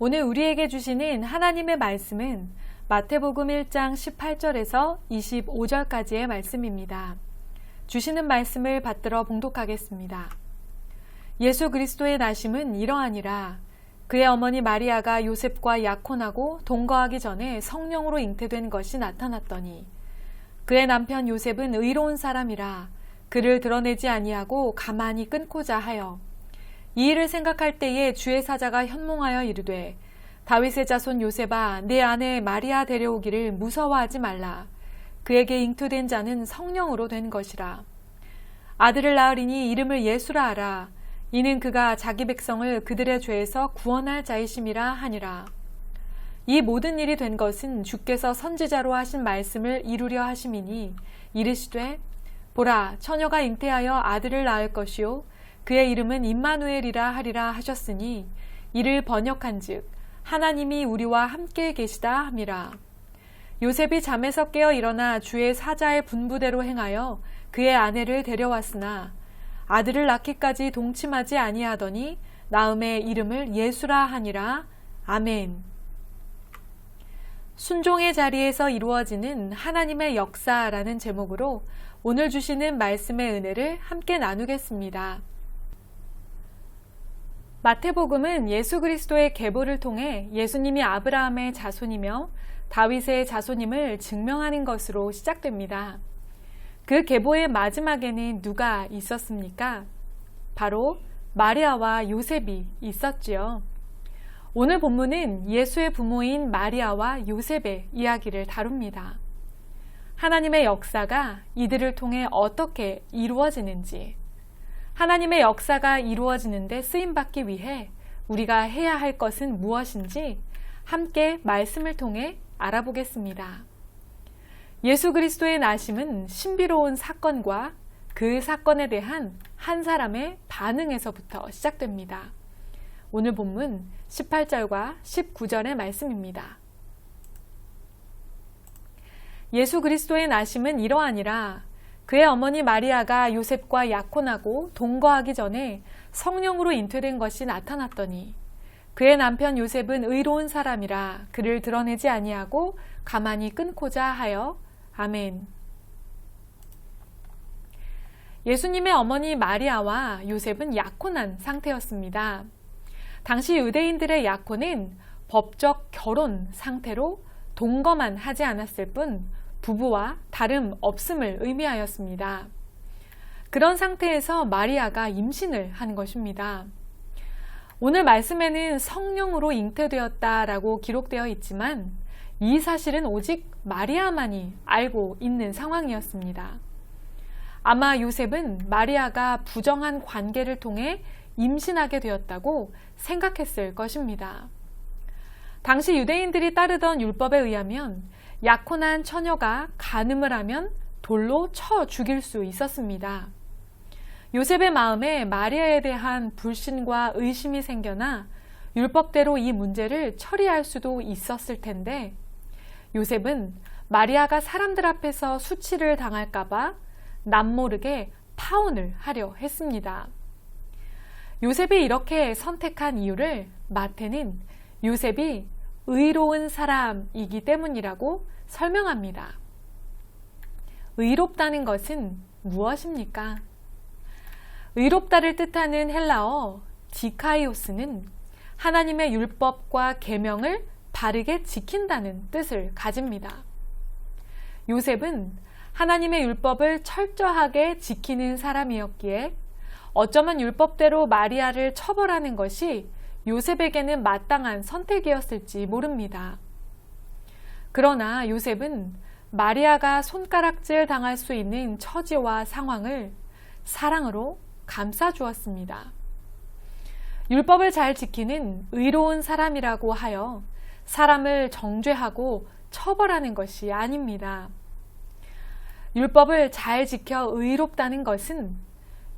오늘 우리에게 주시는 하나님의 말씀은 마태복음 1장 18절에서 25절까지의 말씀입니다. 주시는 말씀을 받들어 봉독하겠습니다. 예수 그리스도의 나심은 이러하니라. 그의 어머니 마리아가 요셉과 약혼하고 동거하기 전에 성령으로 잉태된 것이 나타났더니 그의 남편 요셉은 의로운 사람이라 그를 드러내지 아니하고 가만히 끊고자 하여 이 일을 생각할 때에 주의 사자가 현몽하여 이르되 다윗의 자손 요셉아 내 아내 마리아 데려오기를 무서워하지 말라. 그에게 잉태된 자는 성령으로 된 것이라. 아들을 낳으리니 이름을 예수라 하라. 이는 그가 자기 백성을 그들의 죄에서 구원할 자이심이라 하니라. 이 모든 일이 된 것은 주께서 선지자로 하신 말씀을 이루려 하심이니 이르시되 보라 처녀가 잉태하여 아들을 낳을 것이요 그의 이름은 임마누엘이라 하리라 하셨으니 이를 번역한즉 하나님이 우리와 함께 계시다 함이라. 요셉이 잠에서 깨어 일어나 주의 사자의 분부대로 행하여 그의 아내를 데려왔으나 아들을 낳기까지 동침하지 아니하더니 낳음의 이름을 예수라 하니라. 아멘. 순종의 자리에서 이루어지는 하나님의 역사라는 제목으로 오늘 주시는 말씀의 은혜를 함께 나누겠습니다. 마태복음은 예수 그리스도의 계보를 통해 예수님이 아브라함의 자손이며 다윗의 자손임을 증명하는 것으로 시작됩니다. 그 계보의 마지막에는 누가 있었습니까? 바로 마리아와 요셉이 있었지요. 오늘 본문은 예수의 부모인 마리아와 요셉의 이야기를 다룹니다. 하나님의 역사가 이들을 통해 어떻게 이루어지는지, 하나님의 역사가 이루어지는데 쓰임받기 위해 우리가 해야 할 것은 무엇인지 함께 말씀을 통해 알아보겠습니다. 예수 그리스도의 나심은 신비로운 사건과 그 사건에 대한 한 사람의 반응에서부터 시작됩니다. 오늘 본문 18절과 19절의 말씀입니다. 예수 그리스도의 나심은 이러하니라. 그의 어머니 마리아가 요셉과 약혼하고 동거하기 전에 성령으로 잉태된 것이 나타났더니 그의 남편 요셉은 의로운 사람이라 그를 드러내지 아니하고 가만히 끊고자 하여 아멘. 예수님의 어머니 마리아와 요셉은 약혼한 상태였습니다. 당시 유대인들의 약혼은 법적 결혼 상태로 동거만 하지 않았을 뿐 부부와 다름 없음을 의미하였습니다. 그런 상태에서 마리아가 임신을 한 것입니다. 오늘 말씀에는 성령으로 잉태되었다라고 기록되어 있지만 이 사실은 오직 마리아만이 알고 있는 상황이었습니다. 아마 요셉은 마리아가 부정한 관계를 통해 임신하게 되었다고 생각했을 것입니다. 당시 유대인들이 따르던 율법에 의하면 약혼한 처녀가 간음을 하면 돌로 쳐 죽일 수 있었습니다. 요셉의 마음에 마리아에 대한 불신과 의심이 생겨나 율법대로 이 문제를 처리할 수도 있었을 텐데 요셉은 마리아가 사람들 앞에서 수치를 당할까봐 남모르게 파혼을 하려 했습니다. 요셉이 이렇게 선택한 이유를 마태는 요셉이 의로운 사람이기 때문이라고 설명합니다. 의롭다는 것은 무엇입니까? 의롭다를 뜻하는 헬라어 디카이오스는 하나님의 율법과 계명을 바르게 지킨다는 뜻을 가집니다. 요셉은 하나님의 율법을 철저하게 지키는 사람이었기에 어쩌면 율법대로 마리아를 처벌하는 것이 요셉에게는 마땅한 선택이었을지 모릅니다. 그러나 요셉은 마리아가 손가락질 당할 수 있는 처지와 상황을 사랑으로 감싸주었습니다. 율법을 잘 지키는 의로운 사람이라고 하여 사람을 정죄하고 처벌하는 것이 아닙니다. 율법을 잘 지켜 의롭다는 것은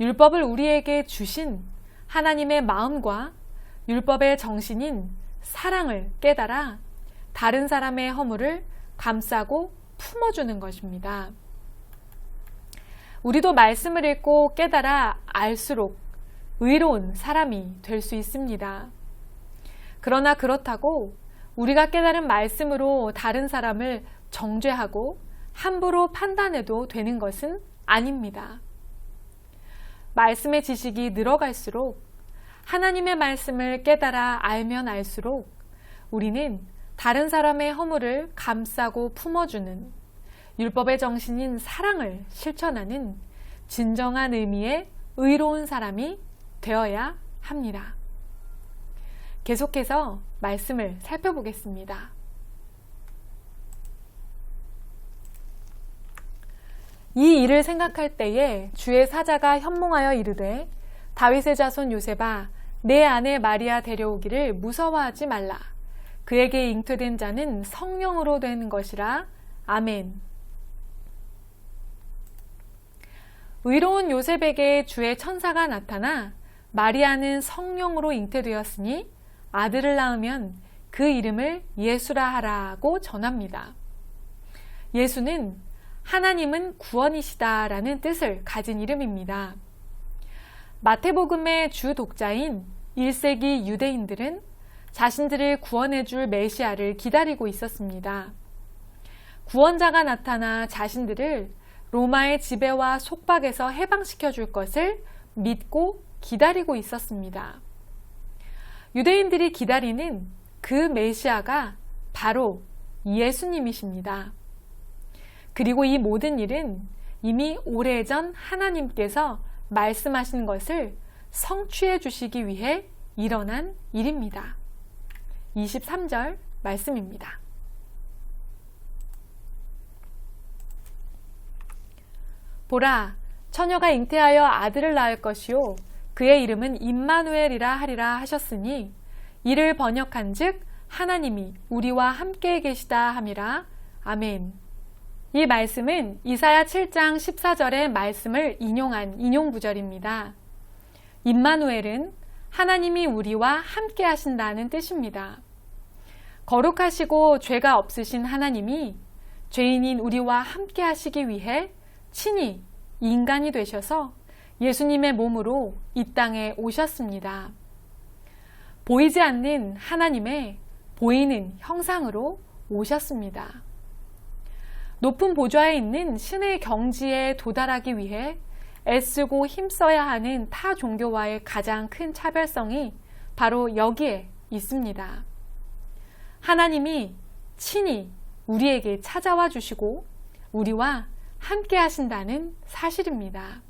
율법을 우리에게 주신 하나님의 마음과 율법의 정신인 사랑을 깨달아 다른 사람의 허물을 감싸고 품어주는 것입니다. 우리도 말씀을 읽고 깨달아 알수록 의로운 사람이 될 수 있습니다. 그러나 그렇다고 우리가 깨달은 말씀으로 다른 사람을 정죄하고 함부로 판단해도 되는 것은 아닙니다. 말씀의 지식이 늘어갈수록, 하나님의 말씀을 깨달아 알면 알수록 우리는 다른 사람의 허물을 감싸고 품어주는, 율법의 정신인 사랑을 실천하는 진정한 의미의 의로운 사람이 되어야 합니다. 계속해서 말씀을 살펴보겠습니다. 이 일을 생각할 때에 주의 사자가 현몽하여 이르되, 다윗의 자손 요셉아, 내 아내 마리아 데려오기를 무서워하지 말라. 그에게 잉태된 자는 성령으로 된 것이라. 아멘. 의로운 요셉에게 주의 천사가 나타나 마리아는 성령으로 잉태되었으니 아들을 낳으면 그 이름을 예수라 하라고 전합니다. 예수는 하나님은 구원이시다 라는 뜻을 가진 이름입니다. 마태복음의 주 독자인 1세기 유대인들은 자신들을 구원해 줄 메시아를 기다리고 있었습니다. 구원자가 나타나 자신들을 로마의 지배와 속박에서 해방시켜 줄 것을 믿고 기다리고 있었습니다. 유대인들이 기다리는 그 메시아가 바로 예수님이십니다. 그리고 이 모든 일은 이미 오래전 하나님께서 말씀하신 것을 성취해 주시기 위해 일어난 일입니다. 23절 말씀입니다. 보라, 처녀가 잉태하여 아들을 낳을 것이요 그의 이름은 임마누엘이라 하리라 하셨으니, 이를 번역한 즉 하나님이 우리와 함께 계시다 함이라. 아멘. 이 말씀은 이사야 7장 14절의 말씀을 인용한 인용구절입니다. 임마누엘은 하나님이 우리와 함께 하신다는 뜻입니다. 거룩하시고 죄가 없으신 하나님이 죄인인 우리와 함께 하시기 위해 친히 인간이 되셔서 예수님의 몸으로 이 땅에 오셨습니다. 보이지 않는 하나님의 보이는 형상으로 오셨습니다. 높은 보좌에 있는 신의 경지에 도달하기 위해 애쓰고 힘써야 하는 타 종교와의 가장 큰 차별성이 바로 여기에 있습니다. 하나님이 친히 우리에게 찾아와 주시고 우리와 함께 하신다는 사실입니다.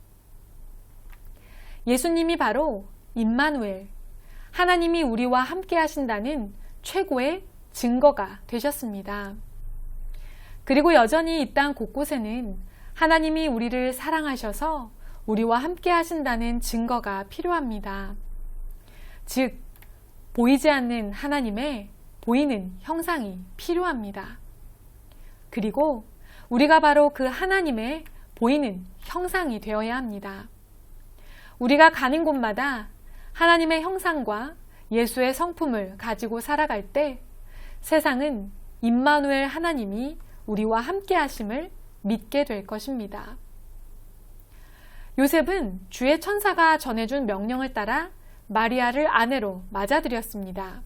예수님이 바로 임마누엘, 하나님이 우리와 함께 하신다는 최고의 증거가 되셨습니다. 그리고 여전히 이 땅 곳곳에는 하나님이 우리를 사랑하셔서 우리와 함께 하신다는 증거가 필요합니다. 즉, 보이지 않는 하나님의 보이는 형상이 필요합니다. 그리고 우리가 바로 그 하나님의 보이는 형상이 되어야 합니다. 우리가 가는 곳마다 하나님의 형상과 예수의 성품을 가지고 살아갈 때 세상은 임마누엘 하나님이 우리와 함께 하심을 믿게 될 것입니다. 요셉은 주의 천사가 전해준 명령을 따라 마리아를 아내로 맞아들였습니다.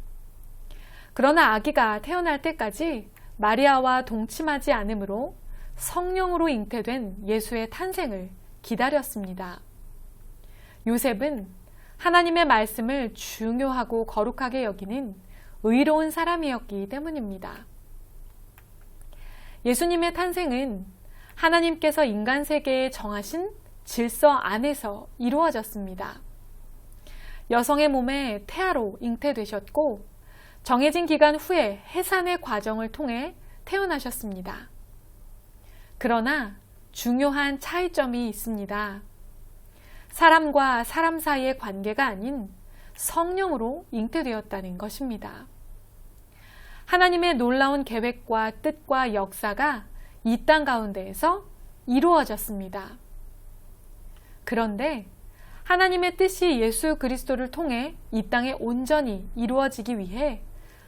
그러나 아기가 태어날 때까지 마리아와 동침하지 않으므로 성령으로 잉태된 예수의 탄생을 기다렸습니다. 요셉은 하나님의 말씀을 중요하고 거룩하게 여기는 의로운 사람이었기 때문입니다. 예수님의 탄생은 하나님께서 인간 세계에 정하신 질서 안에서 이루어졌습니다. 여성의 몸에 태아로 잉태되셨고 정해진 기간 후에 해산의 과정을 통해 태어나셨습니다. 그러나 중요한 차이점이 있습니다. 사람과 사람 사이의 관계가 아닌 성령으로 잉태되었다는 것입니다. 하나님의 놀라운 계획과 뜻과 역사가 이 땅 가운데에서 이루어졌습니다. 그런데 하나님의 뜻이 예수 그리스도를 통해 이 땅에 온전히 이루어지기 위해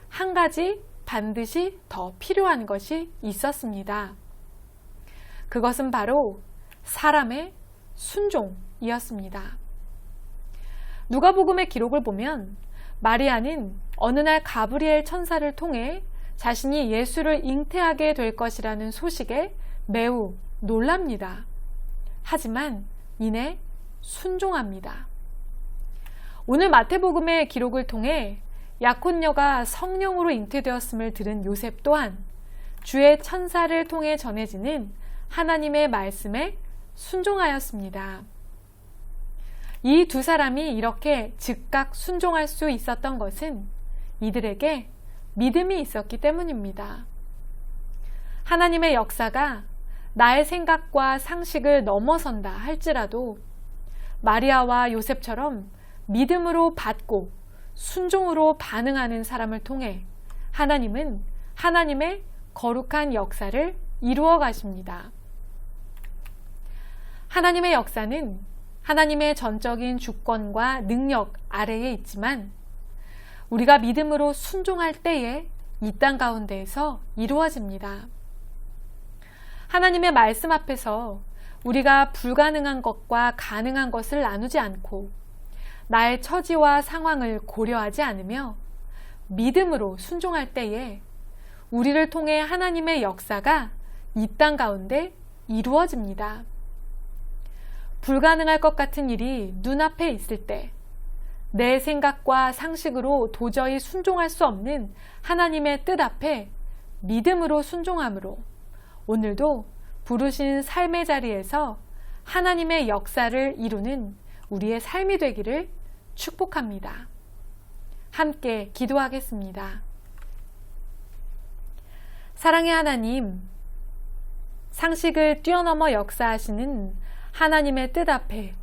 한 가지 반드시 더 필요한 것이 있었습니다. 그것은 바로 사람의 순종이었습니다. 누가복음의 기록을 보면 마리아는 어느 날 가브리엘 천사를 통해 자신이 예수를 잉태하게 될 것이라는 소식에 매우 놀랍니다. 하지만 이내 순종합니다. 오늘 마태복음의 기록을 통해 약혼녀가 성령으로 잉태되었음을 들은 요셉 또한 주의 천사를 통해 전해지는 하나님의 말씀에 순종하였습니다. 이 두 사람이 이렇게 즉각 순종할 수 있었던 것은 이들에게 믿음이 있었기 때문입니다. 하나님의 역사가 나의 생각과 상식을 넘어선다 할지라도 마리아와 요셉처럼 믿음으로 받고 순종으로 반응하는 사람을 통해 하나님은 하나님의 거룩한 역사를 이루어 가십니다. 하나님의 역사는 하나님의 전적인 주권과 능력 아래에 있지만 우리가 믿음으로 순종할 때에 이 땅 가운데에서 이루어집니다. 하나님의 말씀 앞에서 우리가 불가능한 것과 가능한 것을 나누지 않고 나의 처지와 상황을 고려하지 않으며 믿음으로 순종할 때에 우리를 통해 하나님의 역사가 이 땅 가운데 이루어집니다. 불가능할 것 같은 일이 눈앞에 있을 때 내 생각과 상식으로 도저히 순종할 수 없는 하나님의 뜻 앞에 믿음으로 순종함으로 오늘도 부르신 삶의 자리에서 하나님의 역사를 이루는 우리의 삶이 되기를 축복합니다. 함께 기도하겠습니다. 사랑의 하나님, 상식을 뛰어넘어 역사하시는 하나님의 뜻 앞에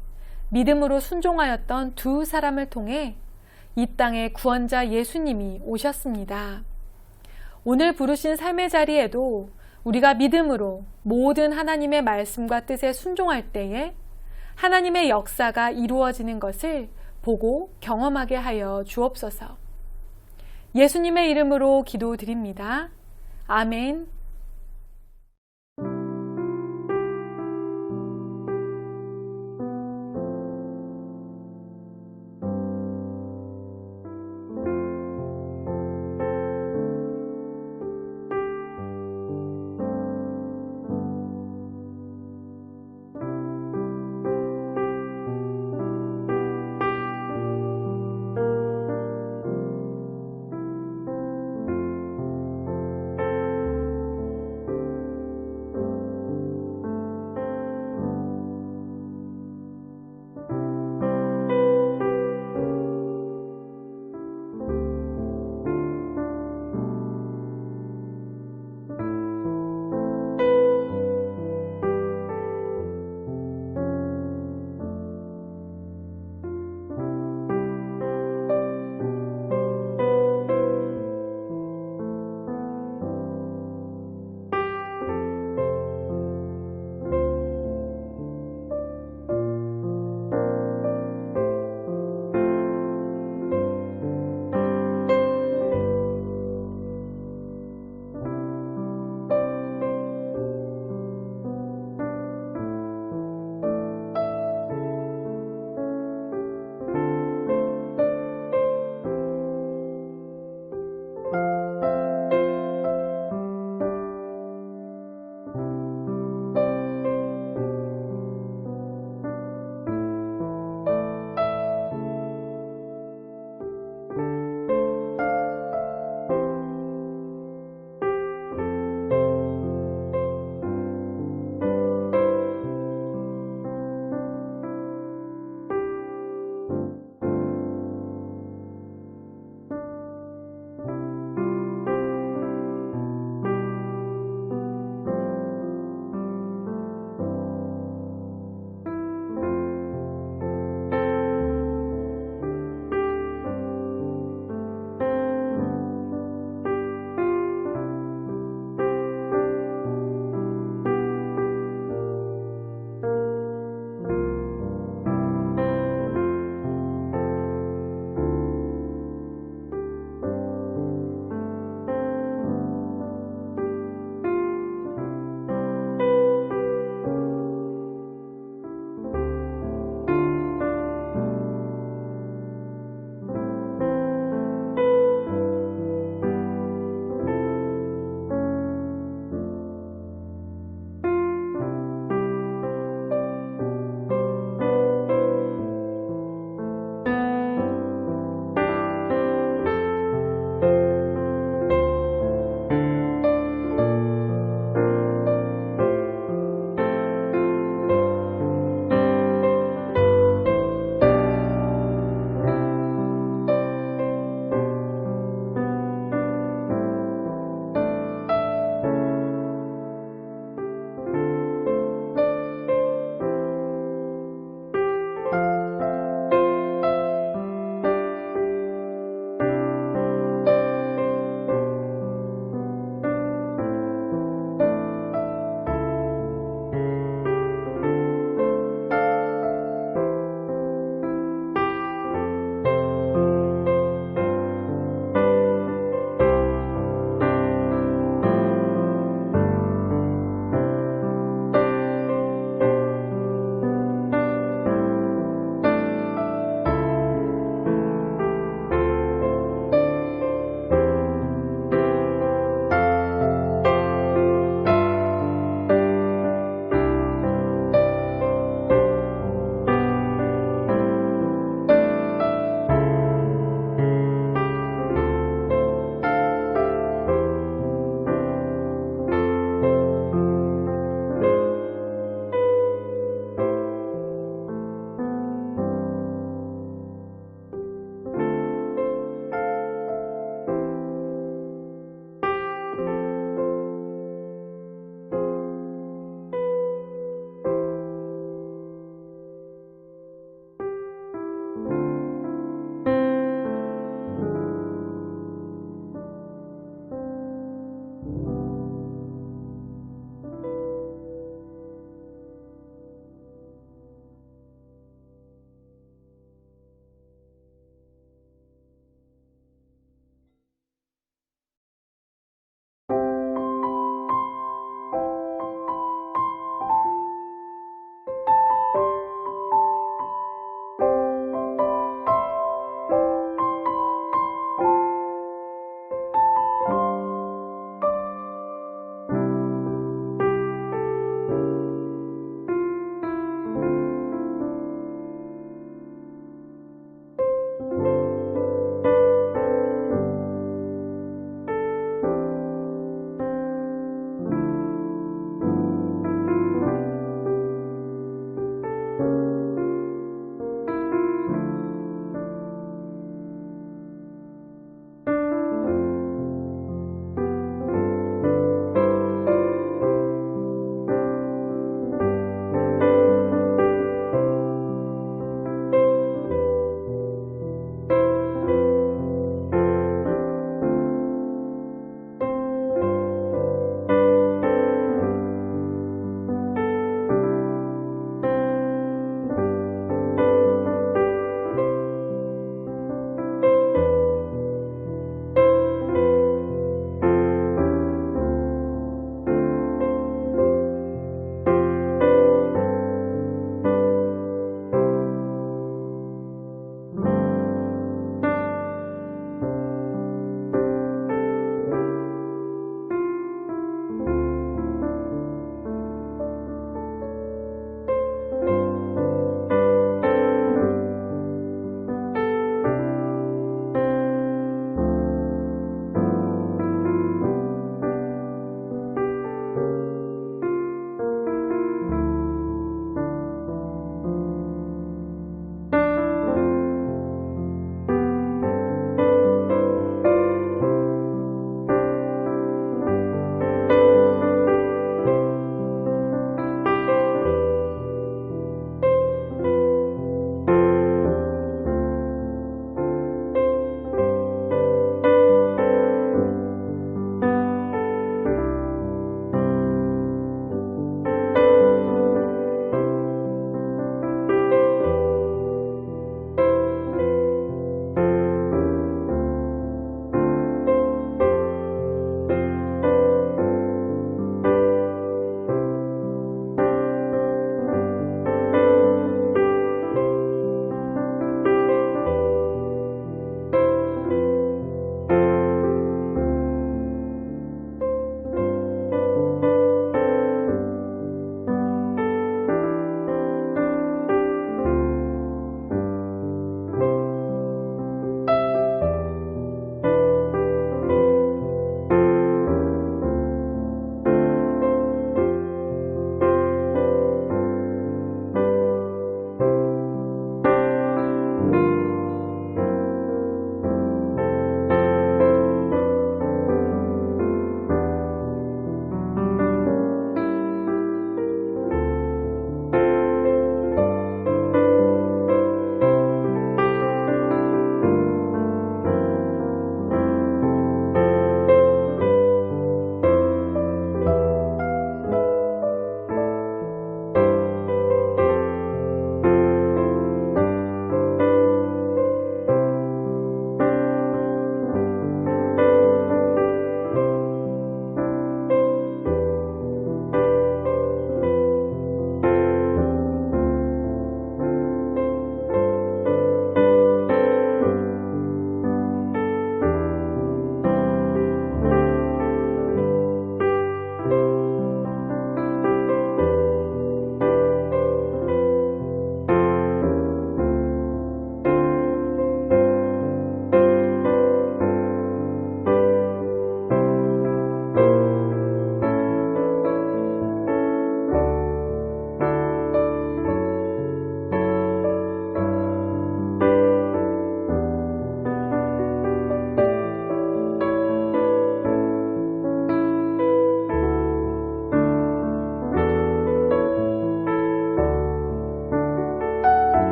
믿음으로 순종하였던 두 사람을 통해 이 땅에 구원자 예수님이 오셨습니다. 오늘 부르신 삶의 자리에도 우리가 믿음으로 모든 하나님의 말씀과 뜻에 순종할 때에 하나님의 역사가 이루어지는 것을 보고 경험하게 하여 주옵소서. 예수님의 이름으로 기도드립니다. 아멘.